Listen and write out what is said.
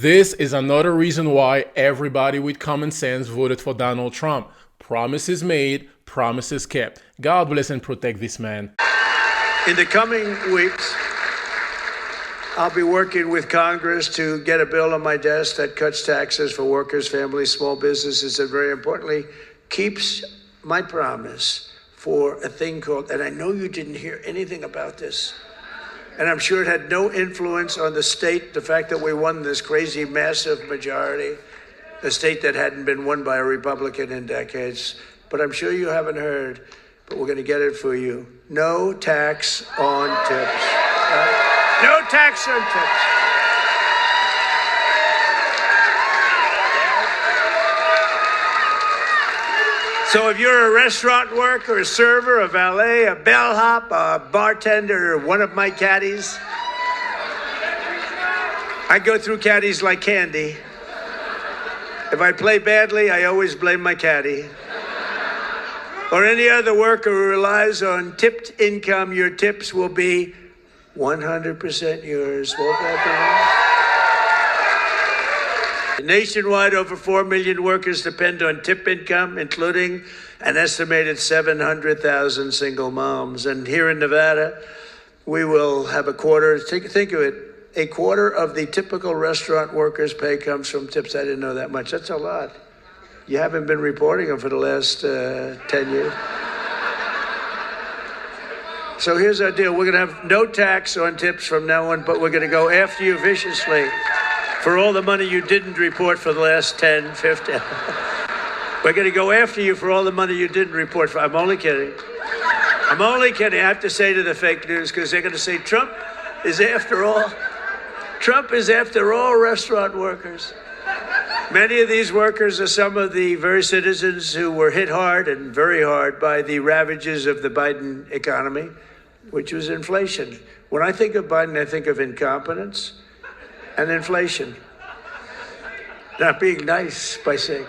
This is another reason why everybody with common sense voted for Donald Trump. Promises made, promises kept. God bless and protect this man. In the coming weeks, I'll be working with Congress to get a bill on my desk that cuts taxes for workers, families, small businesses, and very importantly, keeps my promise for a thing called, and I know you didn't hear anything about this, and I'm sure it had no influence on the state, the fact that we won this crazy, massive majority, a state that hadn't been won by a Republican in decades. But I'm sure you haven't heard, but we're going to get it for you. No tax on tips. No tax on tips. So if you're a restaurant worker, a server, a valet, a bellhop, a bartender, or one of my caddies, I go through caddies like candy. If I play badly, I always blame my caddy. Or any other worker who relies on tipped income, your tips will be 100% yours. Won't that be? Nationwide, over 4 million workers depend on tip income, including an estimated 700,000 single moms. And here in Nevada, we will have a quarter, think of it, a quarter of the typical restaurant worker's pay comes from tips. I didn't know that much. That's a lot. You haven't been reporting them for the last 10 years. So here's our deal. We're going to have no tax on tips from now on, but we're going to go after you viciously for all the money you didn't report for the last 10, 15. We're going to go after you for all the money you didn't report for. I'm only kidding. I'm only kidding. I have to say to the fake news, because they're going to say Trump is after all restaurant workers. Many of these workers are some of the very citizens who were hit hard and very hard by the ravages of the Biden economy, which was inflation. When I think of Biden, I think of incompetence and inflation. Not being nice by saying.